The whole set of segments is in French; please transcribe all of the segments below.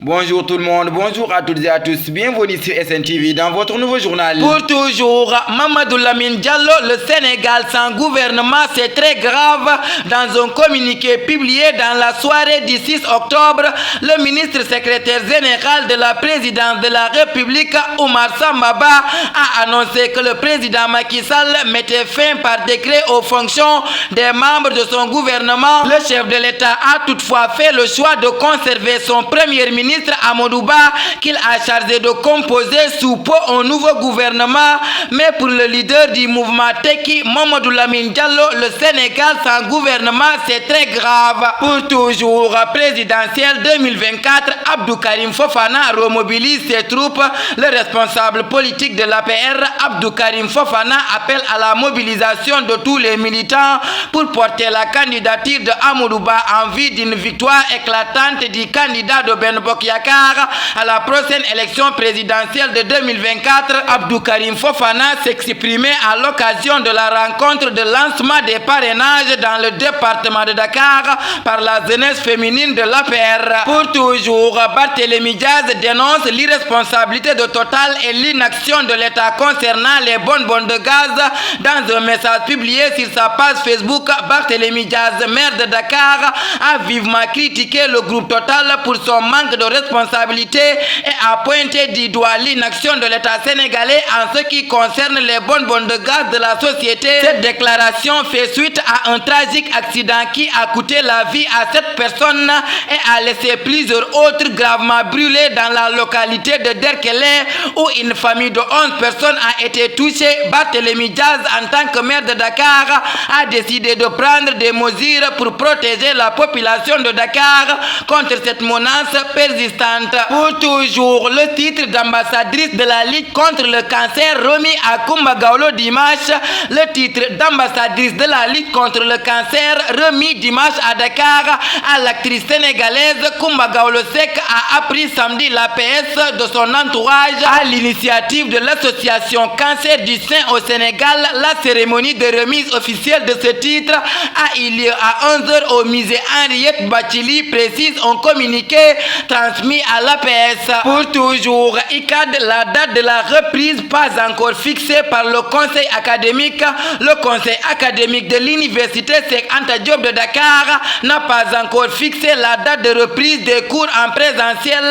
Bonjour tout le monde, bonjour à toutes et à tous, bienvenue sur SNTV dans votre nouveau journal. Pour toujours, Mamadou Lamine Diallo, le Sénégal sans gouvernement, c'est très grave. Dans un communiqué publié dans la soirée du 6 octobre, le ministre secrétaire général de la présidence de la République, Oumar Sambaba, a annoncé que le président Macky Sall mettait fin par décret aux fonctions des membres de son gouvernement. Le chef de l'État a toutefois fait le choix de conserver son premier ministre Amadou Ba, qu'il a chargé de composer sous peu un nouveau gouvernement. Mais pour le leader du mouvement Tekki, Mamadou Lamine Diallo, le Sénégal sans gouvernement, c'est très grave. Pour toujours, présidentielle 2024, Abdou Karim Fofana remobilise ses troupes. Le responsable politique de l'APR, Abdou Karim Fofana, appelle à la mobilisation de tous les militants pour porter la candidature de Amadou Ba en vue d'une victoire éclatante du candidat de Ben Bok Yakaar à la prochaine élection présidentielle de 2024. Abdou Karim Fofana s'exprimait à l'occasion de la rencontre de lancement des parrainages dans le département de Dakar par la jeunesse féminine de l'APR. Pour toujours, Barthélémy Diaz dénonce l'irresponsabilité de Total et l'inaction de l'État concernant les bonbonnes de gaz. Dans un message publié sur sa page Facebook, Barthélémy Diaz, maire de Dakar, a vivement critiqué le groupe Total pour son manque de responsabilité et a pointé du doigt l'inaction de l'État sénégalais en ce qui concerne les bonbonnes de gaz de la société. Cette déclaration fait suite à un tragique accident qui a coûté la vie à 7 personnes et a laissé plusieurs autres gravement brûlés dans la localité de Derkelé où une famille de 11 personnes a été touchée. Barthélémy Diaz, en tant que maire de Dakar, a décidé de prendre des mesures pour protéger la population de Dakar contre cette menace persistante. Pour toujours, le titre d'ambassadrice de la Ligue contre le cancer remis à Coumba Gawlo dimanche. Le titre d'ambassadrice de la Ligue contre le cancer remis dimanche à Dakar à l'actrice sénégalaise Coumba Gawlo Seck a appris samedi l'APS de son entourage. À l'initiative de l'association Cancer du sein au Sénégal, la cérémonie de remise officielle de ce titre a eu lieu à 11h au musée Henriette Bathily, précise un communiqué transmis à l'APS. Pour toujours, ICAD, la date de la reprise pas encore fixée par le conseil académique. Le conseil académique de l'université Cheikh Anta Diop de Dakar n'a pas encore fixé la date de reprise des cours en présentiel,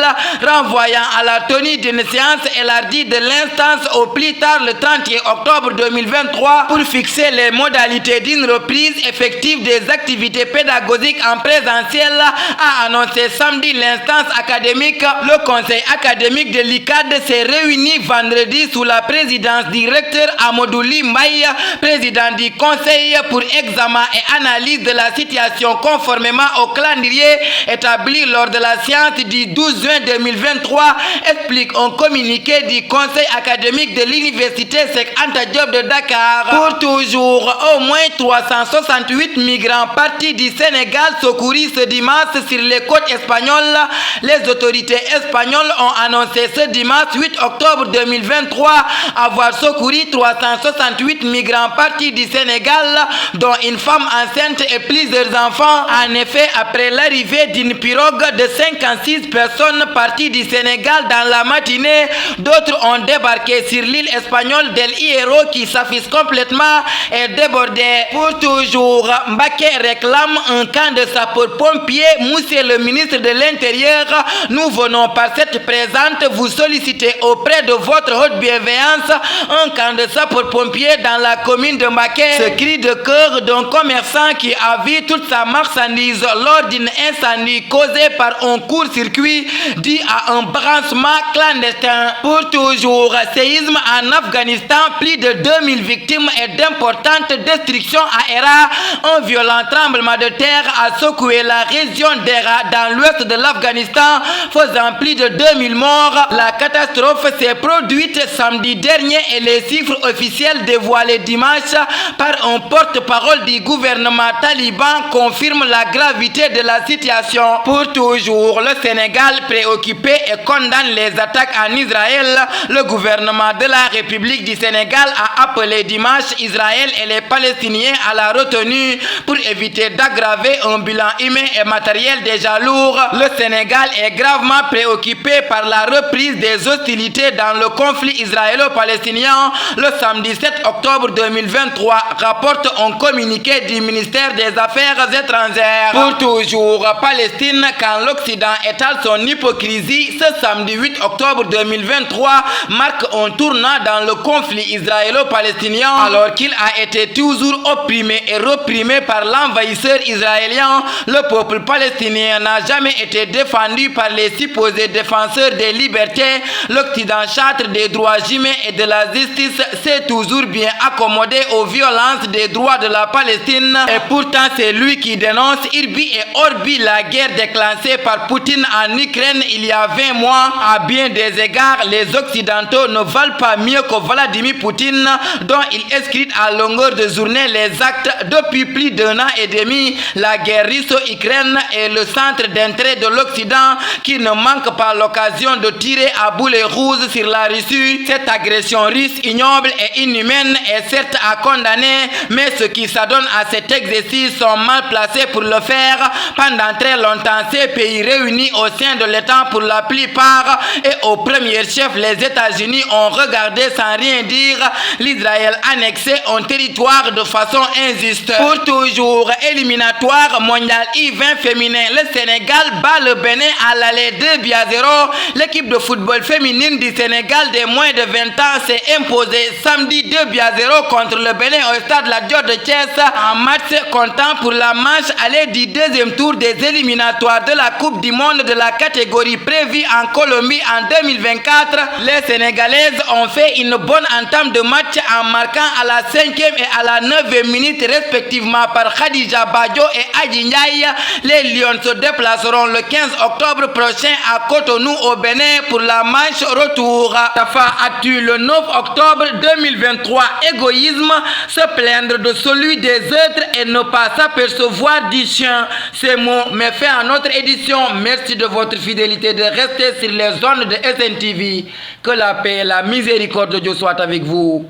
renvoyant à la tenue d'une séance élargie de l'instance au plus tard le 31 octobre 2023 pour fixer les modalités d'une reprise effective des activités pédagogiques en présentiel, a annoncé samedi l'instance académique. Le conseil académique de l'ICAD s'est réuni vendredi sous la présidence du recteur Amadou Mbaye, président du conseil, pour examen et analyse de la situation conformément au calendrier établi lors de la séance du 12 juin 2023, explique un communiqué du conseil académique de l'université Cheikh Anta Diop de Dakar. Pour toujours, au moins 368 migrants partis du Sénégal secourus ce dimanche sur les côtes espagnoles. Les autorités espagnoles ont annoncé ce dimanche 8 octobre 2023 avoir secouru 368 migrants partis du Sénégal, dont une femme enceinte et plusieurs enfants. En effet, après l'arrivée d'une pirogue de 56 personnes parties du Sénégal dans la matinée, d'autres ont débarqué sur l'île espagnole d'El Hierro qui s'affiche complètement et débordée. Pour toujours, Mbacké réclame un camp de sapeurs-pompiers. Monsieur le ministre de l'Intérieur, nous venons par cette présente vous solliciter auprès de votre haute bienveillance un camp de sapeurs-pompiers dans la commune de Mbacké. Ce cri de cœur d'un commerçant qui a vu toute sa marchandise lors d'un incendie causé par un court-circuit dû à un branchement clandestin. Pour toujours, séisme en Afghanistan, plus de 2000 victimes et d'importantes destructions à Herat. Un violent tremblement de terre a secoué la région d'Herat dans l'ouest de l'Afghanistan, faisant plus de 2000 morts. La catastrophe s'est produite samedi dernier et les chiffres officiels dévoilés dimanche par un porte-parole du gouvernement taliban confirment la gravité de la situation. Pour toujours, le Sénégal préoccupé et condamne les attaques en Israël. Le gouvernement de la République du Sénégal a appelé dimanche Israël et les Palestiniens à la retenue pour éviter d'aggraver un bilan humain et matériel déjà lourd. Le Sénégal est gravement préoccupé par la reprise des hostilités dans le conflit israélo-palestinien le samedi 7 octobre 2023, rapporte un communiqué du ministère des Affaires étrangères. Pour toujours Palestine, quand l'Occident étale son hypocrisie, ce samedi 8 octobre 2023 marque un tournant dans le conflit israélo-palestinien. Alors qu'il a été toujours opprimé et reprimé par l'envahisseur israélien, le peuple palestinien n'a jamais été défendu par les supposés défenseurs des libertés. L'Occident châtre des droits humains et de la justice s'est toujours bien accommodé aux violences des droits de la Palestine. Et pourtant, c'est lui qui dénonce Irbi et Orbi la guerre déclenchée par Poutine en Ukraine il y a 20 mois. À bien des égards, les Occidentaux ne valent pas mieux que Vladimir Poutine, dont il escrute à longueur de journée les actes. Depuis plus d'1 an et demi, la guerre russo-ukraine est le centre d'intérêt de l'Occident, qui ne manque pas l'occasion de tirer à boulet rouge sur la Russie. Cette agression russe ignoble et inhumaine est certes à condamner, mais ceux qui s'adonnent à cet exercice sont mal placés pour le faire. Pendant très longtemps, ces pays réunis au sein de l'État pour la plupart, et au premier chef les États-Unis, ont regardé sans rien dire l'Israël annexer un territoire de façon injuste. Pour toujours éliminatoire mondial U20 féminin, le Sénégal bat le Bénin à l'aller 2-0. L'équipe de football féminine du Sénégal des moins de 20 ans s'est imposée samedi 2-0 contre le Bénin au stade La Dior de Thiès, en match comptant pour la manche aller du deuxième tour des éliminatoires de la Coupe du Monde de la catégorie prévue en Colombie en 2024. Les Sénégalaises ont fait une bonne entame de match en marquant à la 5e et à la 9e minute respectivement par Khadija Badjo et Adji Ndiaye. Les Lions se déplaceront le 15 octobre prochain à Cotonou au Bénin pour la manche retour. Tafa Actu le 9 octobre 2023. Égoïsme, se plaindre de celui des autres et ne pas s'apercevoir du chien. Ces mots met fin à notre édition. Merci de votre fidélité de rester sur les zones de SNTV. Que la paix et la miséricorde de Dieu soient avec vous.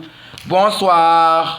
Bonsoir.